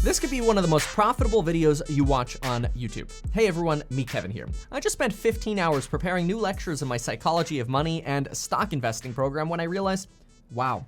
This could be one of the most profitable videos you watch on YouTube. Hey everyone, me Kevin here. I just spent 15 hours preparing new lectures in my psychology of money and stock investing program when I realized, wow,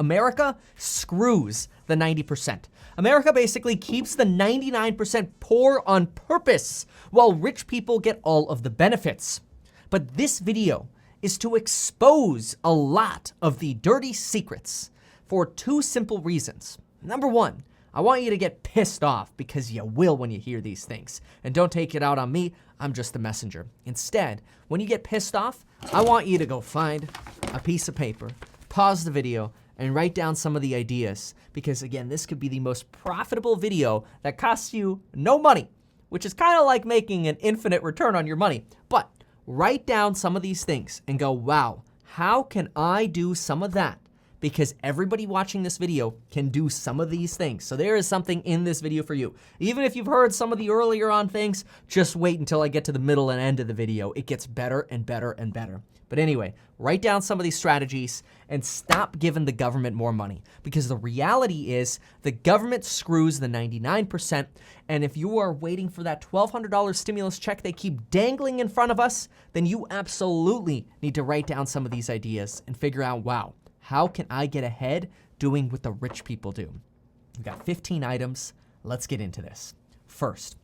America screws the 90%. America basically keeps the 99% poor on purpose, while rich people get all of the benefits. But this video is to expose a lot of the dirty secrets for two simple reasons. Number one, I want you to get pissed off because you will when you hear these things. And don't take it out on me, I'm just the messenger. Instead, when you get pissed off, I want you to go find a piece of paper, pause the video, and write down some of the ideas. Because again, this could be the most profitable video that costs you no money, which is kind of like making an infinite return on your money. But write down some of these things and go, wow, how can I do some of that? Because everybody watching this video can do some of these things. So there is something in this video for you. Even if you've heard some of the earlier on things, just wait until I get to the middle and end of the video. It gets better and better and better. But anyway, write down some of these strategies and stop giving the government more money. Because the reality is the government screws the 99%. And if you are waiting for that $1,200 stimulus check they keep dangling in front of us, then you absolutely need to write down some of these ideas and figure out, wow, how can I get ahead doing what the rich people do? We've got 15 items. Let's get into this. First,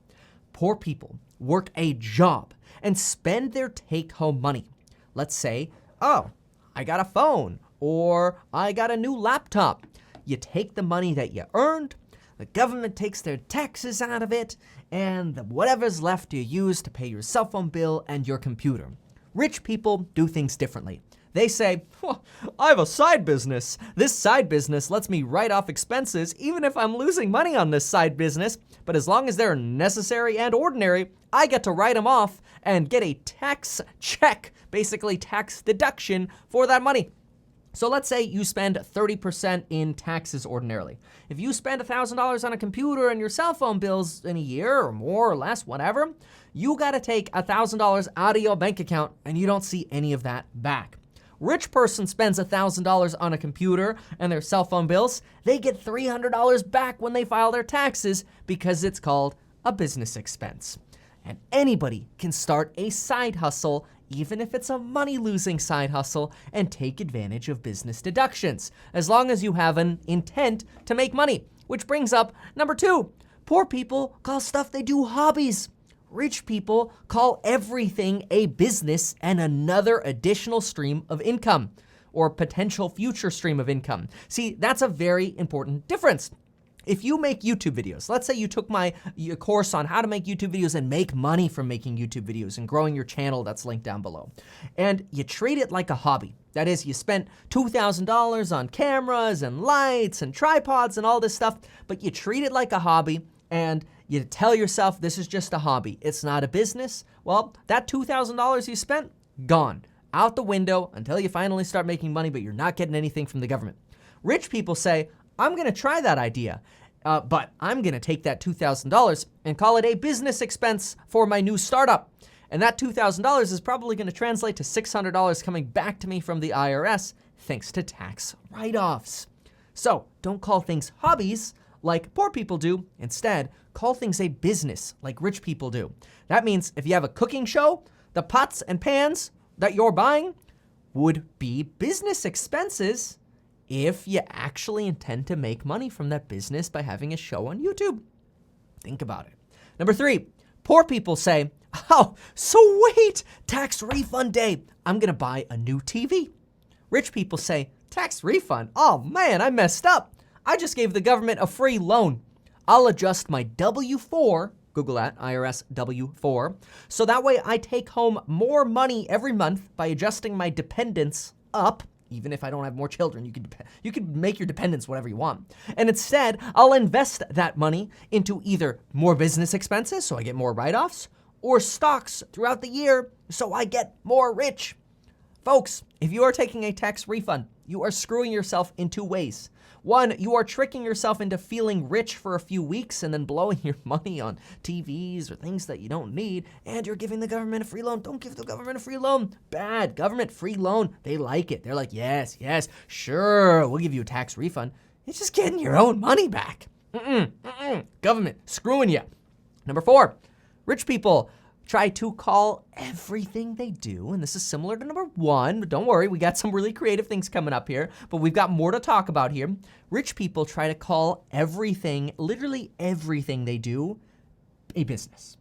poor people work a job and spend their take-home money. Let's say, oh, I got a phone or I got a new laptop. You take the money that you earned, the government takes their taxes out of it, and whatever's left you use to pay your cell phone bill and your computer. Rich people do things differently. They say, well, I have a side business. This side business lets me write off expenses even if I'm losing money on this side business. But as long as they're necessary and ordinary, I get to write them off and get a tax check, basically tax deduction for that money. So let's say you spend 30% in taxes ordinarily. If you spend $1,000 on a computer and your cell phone bills in a year or more or less, whatever, you gotta take $1,000 out of your bank account and you don't see any of that back. Rich person spends $1,000 on a computer and their cell phone bills, they get $300 back when they file their taxes because it's called a business expense. And anybody can start a side hustle, even if it's a money-losing side hustle, and take advantage of business deductions, as long as you have an intent to make money. Which brings up number two, poor people call stuff they do hobbies. Rich people call everything a business and another additional stream of income or potential future stream of income. See, that's a very important difference. If you make YouTube videos, let's say you took my course on how to make YouTube videos and make money from making YouTube videos and growing your channel that's linked down below, and you treat it like a hobby. That is, you spent $2,000 on cameras and lights and tripods and all this stuff, but you treat it like a hobby and you tell yourself this is just a hobby, it's not a business. Well, that $2,000 you spent, gone, out the window until you finally start making money, but you're not getting anything from the government. Rich people say, I'm gonna try that idea, but I'm gonna take that $2,000 and call it a business expense for my new startup. And that $2,000 is probably gonna translate to $600 coming back to me from the IRS thanks to tax write-offs. So don't call things hobbies like poor people do. Instead, call things a business like rich people do. That means if you have a cooking show, the pots and pans that you're buying would be business expenses if you actually intend to make money from that business by having a show on YouTube. Think about it. Number three, poor people say, oh, sweet, tax refund day. I'm gonna buy a new TV. Rich people say, tax refund? Oh man, I messed up. I just gave the government a free loan. I'll adjust my W-4, Google that, IRS W-4, so that way I take home more money every month by adjusting my dependents up. Even if I don't have more children, you could make your dependents whatever you want. And instead, I'll invest that money into either more business expenses, so I get more write-offs, or stocks throughout the year, so I get more rich. Folks, if you are taking a tax refund, you are screwing yourself in two ways. One, you are tricking yourself into feeling rich for a few weeks and then blowing your money on TVs or things that you don't need, and you're giving the government a free loan. Don't give the government a free loan. Bad. Government free loan. They like it. They're like, yes, sure, we'll give you a tax refund. It's just getting your own money back. Government screwing you. Number 4, rich people try to call everything they do, and this is similar to number 1, but don't worry, we got some really creative things coming up here, but we've got more to talk about here. Rich people try to call everything, literally everything they do, a business.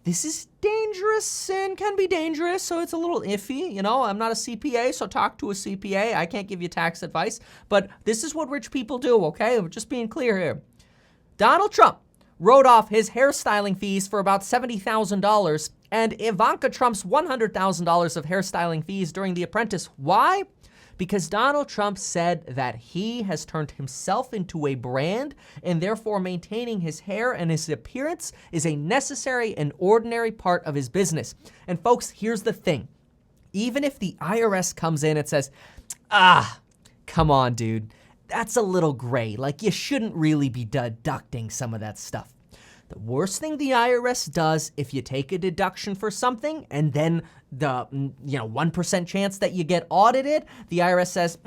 This is dangerous and can be dangerous, so it's a little iffy. You know, I'm not a CPA, so talk to a CPA. I can't give you tax advice, but this is what rich people do, okay? We're just being clear here. Donald Trump wrote off his hairstyling fees for about $70,000 and Ivanka Trump's $100,000 of hairstyling fees during The Apprentice. Why? Because Donald Trump said that he has turned himself into a brand and therefore maintaining his hair and his appearance is a necessary and ordinary part of his business. And folks, here's the thing. Even if the IRS comes in and says, come on, dude, that's a little gray. Like, you shouldn't really be deducting some of that stuff. The worst thing the IRS does, if you take a deduction for something and then the 1% chance that you get audited, the IRS says,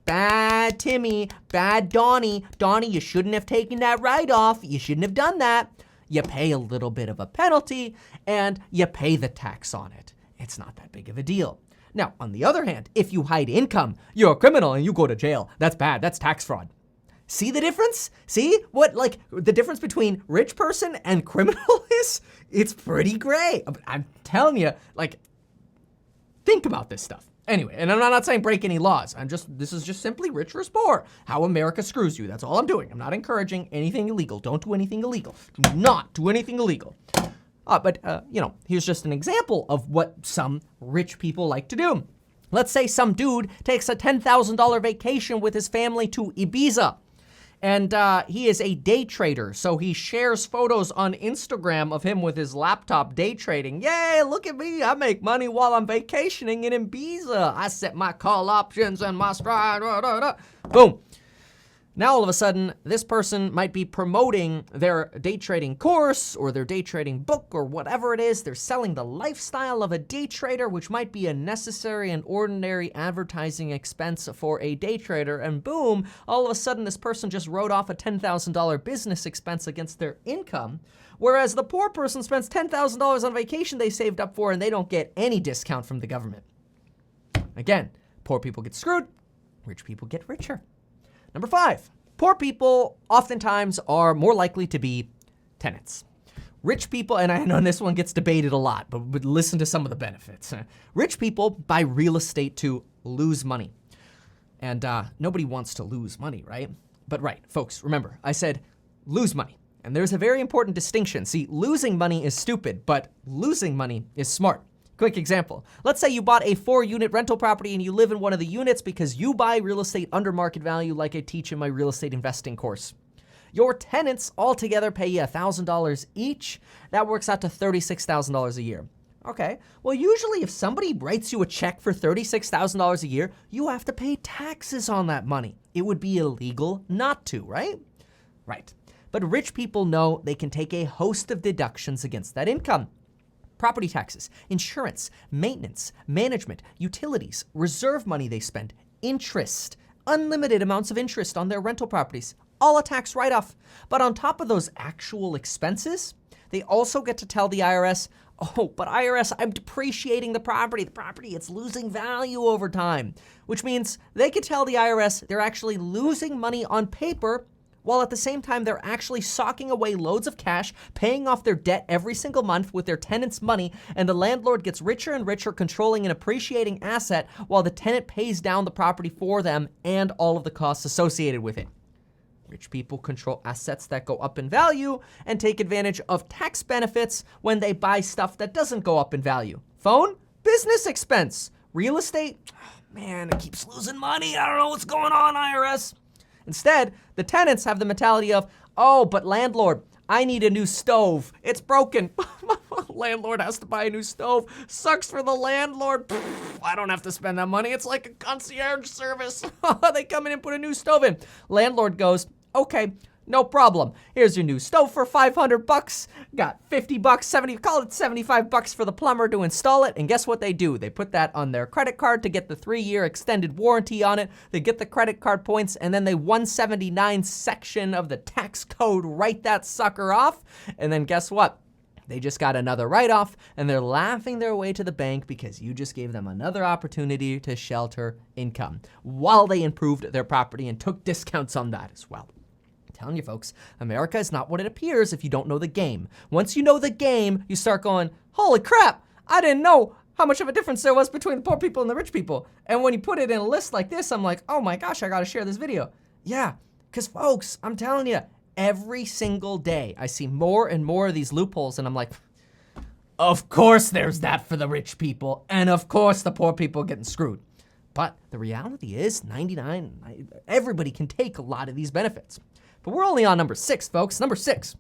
bad Timmy, bad Donnie, you shouldn't have taken that write-off. You shouldn't have done that. You pay a little bit of a penalty and you pay the tax on it. It's not that big of a deal. Now, on the other hand, if you hide income, you're a criminal and you go to jail. That's bad. That's tax fraud. See the difference? See what, like, the difference between rich person and criminal is? It's pretty gray. I'm telling you, like, think about this stuff. Anyway, and I'm not saying break any laws. This is just simply rich versus poor. How America screws you. That's all I'm doing. I'm not encouraging anything illegal. Don't do anything illegal. Do not do anything illegal. But here's just an example of what some rich people like to do. Let's say some dude takes a $10,000 vacation with his family to Ibiza. And he is a day trader, so he shares photos on Instagram of him with his laptop day trading. Yay, look at me, I make money while I'm vacationing in Ibiza. I set my call options and my stride, boom. Now all of a sudden, this person might be promoting their day trading course or their day trading book or whatever it is. They're selling the lifestyle of a day trader, which might be a necessary and ordinary advertising expense for a day trader. And boom, all of a sudden, this person just wrote off a $10,000 business expense against their income. Whereas the poor person spends $10,000 on vacation they saved up for and they don't get any discount from the government. Again, poor people get screwed, rich people get richer. Number 5, poor people oftentimes are more likely to be tenants. Rich people, and I know this one gets debated a lot, but listen to some of the benefits. Rich people buy real estate to lose money. And nobody wants to lose money, right? But right, folks, remember, I said lose money. And there's a very important distinction. See, losing money is stupid, but losing money is smart. Quick example. Let's say you bought a 4-unit rental property and you live in one of the units because you buy real estate under market value like I teach in my real estate investing course. Your tenants altogether pay you $1,000 each. That works out to $36,000 a year. Okay, well usually if somebody writes you a check for $36,000 a year, you have to pay taxes on that money. It would be illegal not to, right? Right. But rich people know they can take a host of deductions against that income. Property taxes, insurance, maintenance, management, utilities, reserve money they spend, interest, unlimited amounts of interest on their rental properties, all a tax write-off. But on top of those actual expenses, they also get to tell the IRS, oh, but IRS, I'm depreciating the property. The property, it's losing value over time, which means they could tell the IRS they're actually losing money on paper while at the same time they're actually socking away loads of cash, paying off their debt every single month with their tenant's money, and the landlord gets richer and richer controlling an appreciating asset while the tenant pays down the property for them and all of the costs associated with it. Rich people control assets that go up in value and take advantage of tax benefits when they buy stuff that doesn't go up in value. Phone? Business expense. Real estate? Oh, man, it keeps losing money. I don't know what's going on, IRS. Instead, the tenants have the mentality of, oh, but landlord, I need a new stove. It's broken. Landlord has to buy a new stove. Sucks for the landlord. I don't have to spend that money. It's like a concierge service. They come in and put a new stove in. Landlord goes, okay, No problem. Here's your new stove for $500. Got $50, 70, call it $75 for the plumber to install it. And guess what they do? They put that on their credit card to get the 3-year extended warranty on it. They get the credit card points, and then they 179 section of the tax code write that sucker off. And then guess what? They just got another write-off, and they're laughing their way to the bank because you just gave them another opportunity to shelter income while they improved their property and took discounts on that as well. Telling you folks, America is not what it appears if you don't know the game. Once you know the game, you start going, holy crap, I didn't know how much of a difference there was between the poor people and the rich people. And when you put it in a list like this, I'm like, oh my gosh, I gotta share this video. Yeah, because folks, I'm telling you, every single day I see more and more of these loopholes, and I'm like, of course there's that for the rich people, and of course the poor people are getting screwed. But the reality is everybody can take a lot of these benefits. But we're only on number 6, folks. Number 6,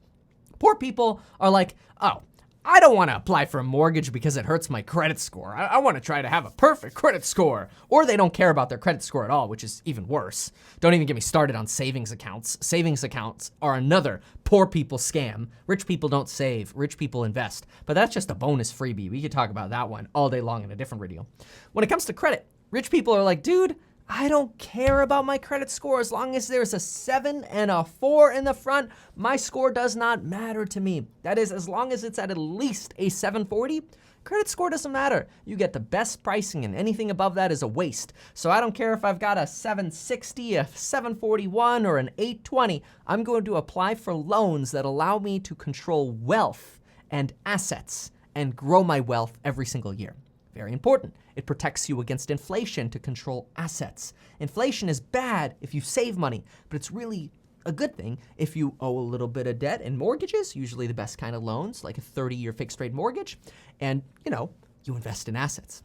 poor people are like, oh, I don't want to apply for a mortgage because it hurts my credit score. I want to try to have a perfect credit score. Or they don't care about their credit score at all, which is even worse. Don't even get me started on savings accounts. Savings accounts are another poor people scam. Rich people don't save, rich people invest. But that's just a bonus freebie. We could talk about that one all day long in a different video. When it comes to credit, rich people are like, dude, I don't care about my credit score as long as there's a 7 and a 4 in the front. My score does not matter to me. That is, as long as it's at least a 740, credit score doesn't matter. You get the best pricing, and anything above that is a waste. So I don't care if I've got a 760, a 741, or an 820. I'm going to apply for loans that allow me to control wealth and assets and grow my wealth every single year. Very important. It protects you against inflation to control assets. Inflation is bad if you save money, but it's really a good thing if you owe a little bit of debt and mortgages, usually the best kind of loans, like a 30-year fixed rate mortgage, and you invest in assets.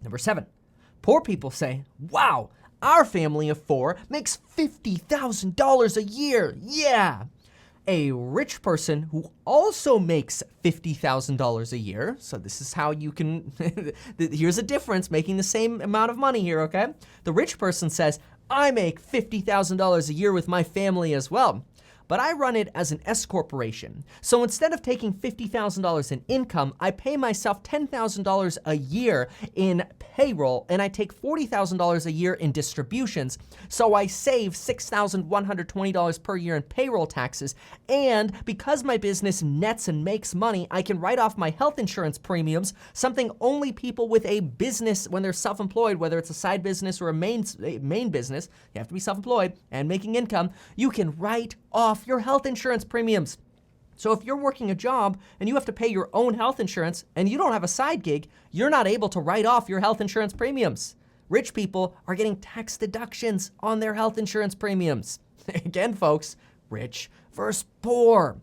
Number 7, poor people say, wow, our family of 4 makes $50,000 a year. Yeah. A rich person who also makes $50,000 a year. So this is how you can, here's a difference, making the same amount of money here, okay? The rich person says, I make $50,000 a year with my family as well, but I run it as an S-corporation. So instead of taking $50,000 in income, I pay myself $10,000 a year in payroll, and I take $40,000 a year in distributions. So I save $6,120 per year in payroll taxes. And because my business nets and makes money, I can write off my health insurance premiums, something only people with a business, when they're self-employed, whether it's a side business or a main business, you have to be self-employed and making income, you can write off your health insurance premiums. So if you're working a job and you have to pay your own health insurance and you don't have a side gig, you're not able to write off your health insurance premiums. Rich people are getting tax deductions on their health insurance premiums. Again, folks, rich versus poor.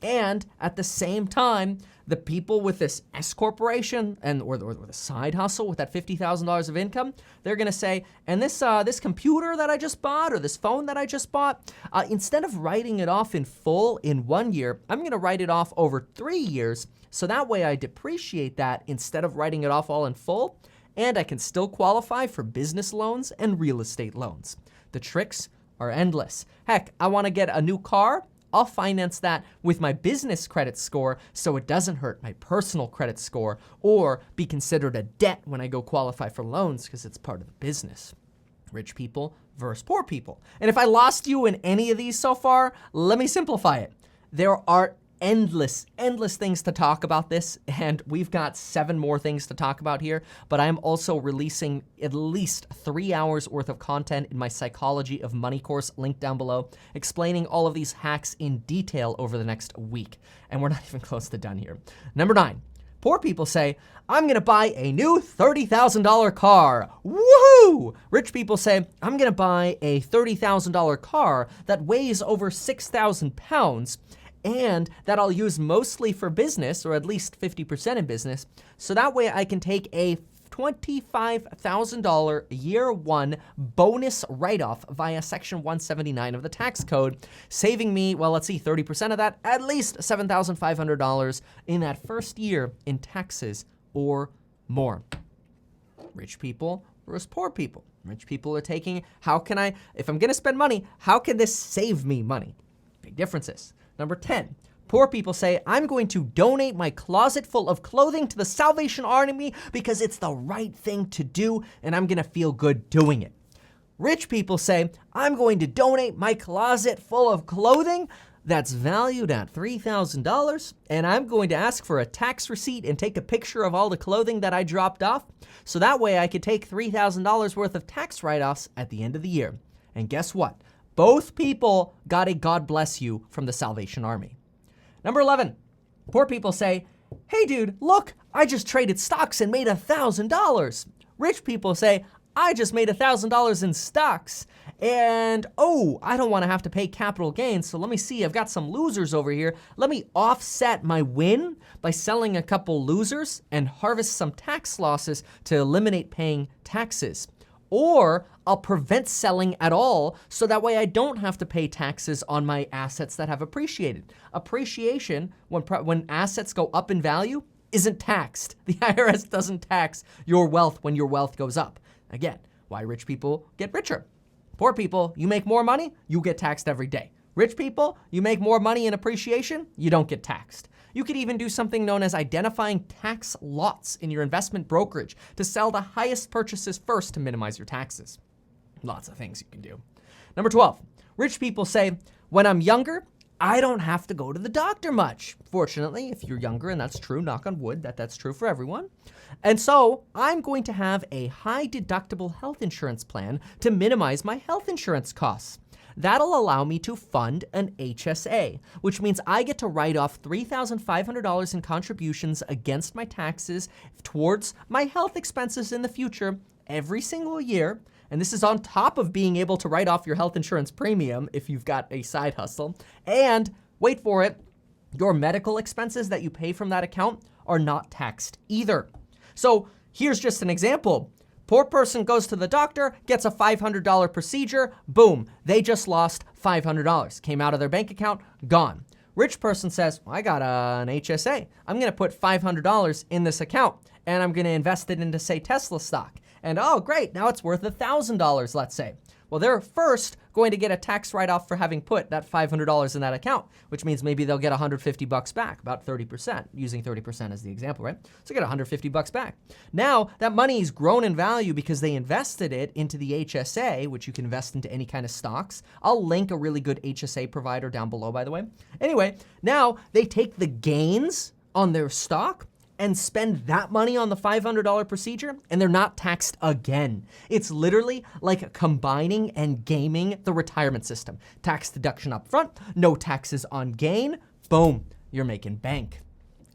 And at the same time, the people with this S-corporation or the side hustle with that $50,000 of income, they're gonna say, and this computer that I just bought or this phone that I just bought, instead of writing it off in full in 1 year, I'm gonna write it off over 3 years. So that way I depreciate that instead of writing it off all in full, and I can still qualify for business loans and real estate loans. The tricks are endless. Heck, I wanna get a new car, I'll finance that with my business credit score so it doesn't hurt my personal credit score or be considered a debt when I go qualify for loans because it's part of the business. Rich people versus poor people. And if I lost you in any of these so far, let me simplify it. There are endless things to talk about this, and we've got 7 more things to talk about here, but I'm also releasing at least 3 hours worth of content in my Psychology of Money course, linked down below, explaining all of these hacks in detail over the next week. And we're not even close to done here. Number 9, poor people say, I'm gonna buy a new $30,000 car. Woohoo! Rich people say, I'm gonna buy a $30,000 car that weighs over 6,000 pounds and that I'll use mostly for business, or at least 50% in business, so that way I can take a $25,000 year 1 bonus write-off via Section 179 of the tax code, saving me, well, let's see, 30% of that, at least $7,500 in that first year in taxes or more. Rich people versus poor people. Rich people are taking, if I'm gonna spend money, how can this save me money? Big differences. Number 10, poor people say, I'm going to donate my closet full of clothing to the Salvation Army because it's the right thing to do and I'm gonna feel good doing it. Rich people say, I'm going to donate my closet full of clothing that's valued at $3,000, and I'm going to ask for a tax receipt and take a picture of all the clothing that I dropped off, so that way I could take $3,000 worth of tax write-offs at the end of the year. And guess what? Both people got a God bless you from the Salvation Army. Number 11, poor people say, hey dude, look, I just traded stocks and made $1,000. Rich people say, I just made $1,000 in stocks. And, oh, I don't wanna have to pay capital gains, so let me see, I've got some losers over here. Let me offset my win by selling a couple losers and harvest some tax losses to eliminate paying taxes. Or I'll prevent selling at all, so that way I don't have to pay taxes on my assets that have appreciated. Appreciation, when assets go up in value, isn't taxed. The IRS doesn't tax your wealth when your wealth goes up. Again, why rich people get richer. Poor people, you make more money, you get taxed every day. Rich people, you make more money in appreciation, you don't get taxed. You could even do something known as identifying tax lots in your investment brokerage to sell the highest purchases first to minimize your taxes. Lots of things you can do. Number 12, rich people say, when I'm younger, I don't have to go to the doctor much. Fortunately, if you're younger, and that's true, knock on wood, that's true for everyone. And so I'm going to have a high deductible health insurance plan to minimize my health insurance costs. That'll allow me to fund an HSA, which means I get to write off $3,500 in contributions against my taxes towards my health expenses in the future every single year. And this is on top of being able to write off your health insurance premium if you've got a side hustle. And wait for it, your medical expenses that you pay from that account are not taxed either. So here's just an example. Poor person goes to the doctor, gets a $500 procedure, boom, they just lost $500. Came out of their bank account, gone. Rich person says, well, I got an HSA. I'm gonna put $500 in this account and I'm gonna invest it into, say, Tesla stock. And oh, great, now it's worth $1,000, let's say. Well, they're first going to get a tax write-off for having put that $500 in that account, which means maybe they'll get $150 back, about 30%, using 30% as the example, right? So get $150 back. Now, that money's grown in value because they invested it into the HSA, which you can invest into any kind of stocks. I'll link a really good HSA provider down below, by the way. Anyway, now they take the gains on their stock and spend that money on the $500 procedure, and they're not taxed again. It's literally like combining and gaming the retirement system. Tax deduction up front, no taxes on gain, boom, you're making bank.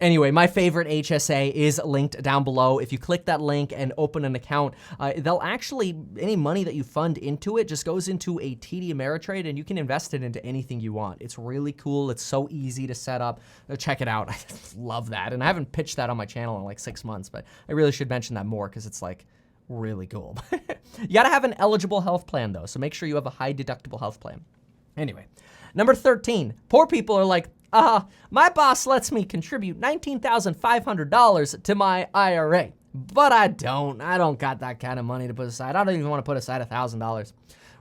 Anyway, my favorite HSA is linked down below. If you click that link and open an account, they'll actually, any money that you fund into it just goes into a TD Ameritrade and you can invest it into anything you want. It's really cool. It's so easy to set up. Check it out. I love that. And I haven't pitched that on my channel in like 6 months, but I really should mention that more because it's like really cool. You gotta have an eligible health plan though, so make sure you have a high deductible health plan. Anyway, number 13, poor people are like, my boss lets me contribute $19,500 to my IRA, but I don't got that kind of money to put aside. I don't even want to put aside $1,000.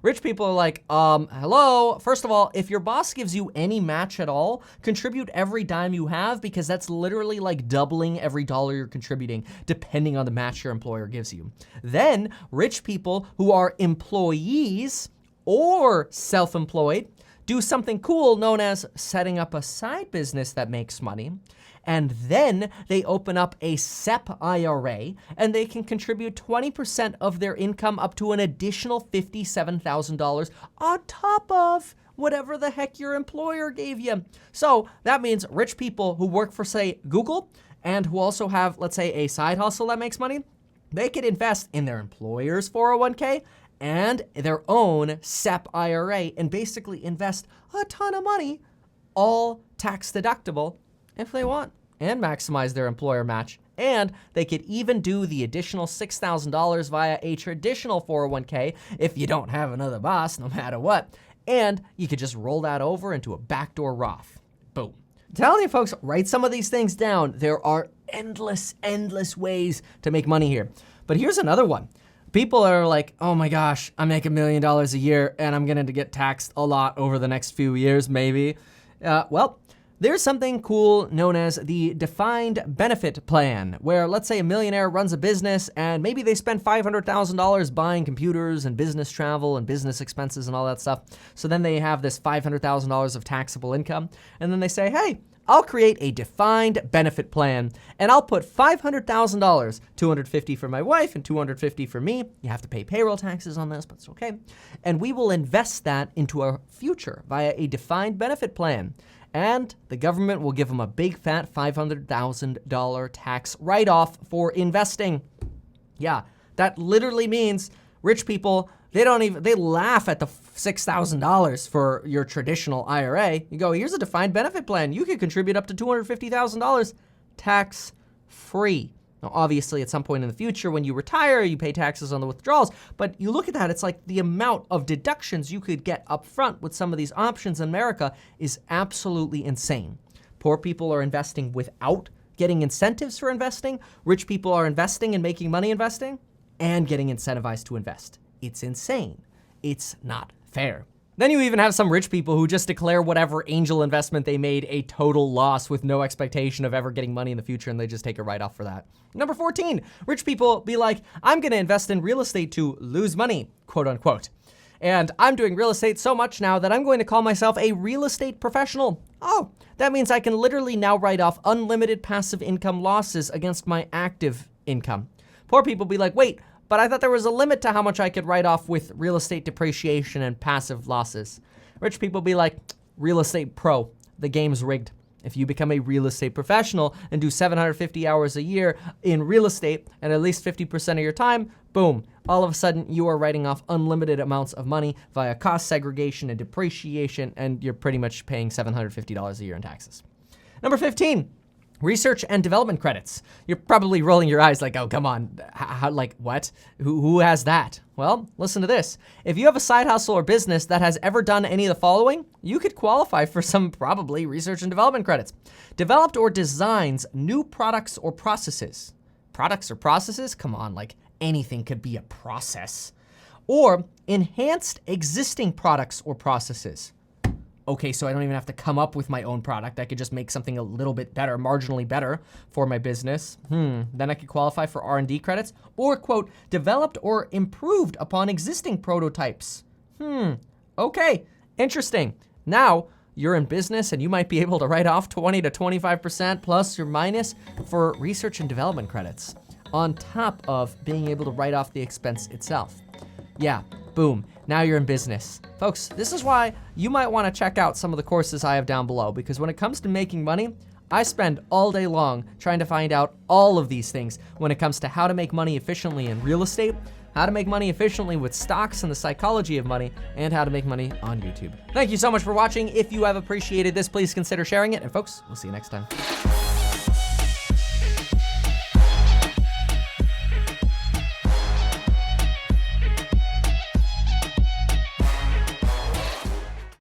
Rich people are like, hello, first of all, if your boss gives you any match at all, contribute every dime you have because that's literally like doubling every dollar you're contributing depending on the match your employer gives you. Then rich people who are employees or self-employed do something cool known as setting up a side business that makes money. And then they open up a SEP IRA and they can contribute 20% of their income up to an additional $57,000 on top of whatever the heck your employer gave you. So that means rich people who work for, say, Google and who also have, let's say, a side hustle that makes money, they could invest in their employer's 401k and their own SEP IRA and basically invest a ton of money, all tax deductible if they want, and maximize their employer match. And they could even do the additional $6,000 via a traditional 401k if you don't have another boss, no matter what. And you could just roll that over into a backdoor Roth. Boom. I'm telling you folks, write some of these things down. There are endless ways to make money here. But here's another one. People are like, oh my gosh, I make $1 million a year and I'm gonna get taxed a lot over the next few years, maybe. Well, there's something cool known as the defined benefit plan, where let's say a millionaire runs a business and maybe they spend $500,000 buying computers and business travel and business expenses and all that stuff. So then they have this $500,000 of taxable income. And then they say, hey, I'll create a defined benefit plan and I'll put $500,000, $250 for my wife and $250 for me. You have to pay payroll taxes on this, but it's okay. And we will invest that into our future via a defined benefit plan. And the government will give them a big fat $500,000 tax write-off for investing. Yeah, that literally means rich people, they laugh at the $6,000 for your traditional IRA. You go, here's a defined benefit plan. You could contribute up to $250,000 tax-free. Now, obviously, at some point in the future, when you retire, you pay taxes on the withdrawals. But you look at that, it's like the amount of deductions you could get up front with some of these options in America is absolutely insane. Poor people are investing without getting incentives for investing. Rich people are investing and making money investing and getting incentivized to invest. It's insane. It's not fair. Then you even have some rich people who just declare whatever angel investment they made a total loss with no expectation of ever getting money in the future, and they just take a write-off for that. Number 14, rich people be like, I'm gonna invest in real estate to lose money, quote unquote. And I'm doing real estate so much now that I'm going to call myself a real estate professional. Oh, that means I can literally now write off unlimited passive income losses against my active income. Poor people be like, wait, but I thought there was a limit to how much I could write off with real estate depreciation and passive losses. Rich people be like, real estate pro, the game's rigged. If you become a real estate professional and do 750 hours a year in real estate and at least 50% of your time, boom, all of a sudden you are writing off unlimited amounts of money via cost segregation and depreciation, and you're pretty much paying $750 a year in taxes. Number 15. Research and development credits. You're probably rolling your eyes like, oh, come on, how, like what? Who has that? Well, listen to this. If you have a side hustle or business that has ever done any of the following, you could qualify for some probably research and development credits. Developed or designs new products or processes. Products or processes? Come on, like anything could be a process. Or enhanced existing products or processes. Okay, so I don't even have to come up with my own product. I could just make something a little bit better, marginally better for my business. Then I could qualify for R&D credits. Or, quote, developed or improved upon existing prototypes. Okay, interesting. Now, you're in business and you might be able to write off 20 to 25% plus or minus for research and development credits on top of being able to write off the expense itself. Yeah, boom, now you're in business. Folks, this is why you might wanna check out some of the courses I have down below, because when it comes to making money, I spend all day long trying to find out all of these things when it comes to how to make money efficiently in real estate, how to make money efficiently with stocks and the psychology of money, and how to make money on YouTube. Thank you so much for watching. If you have appreciated this, please consider sharing it, and folks, we'll see you next time.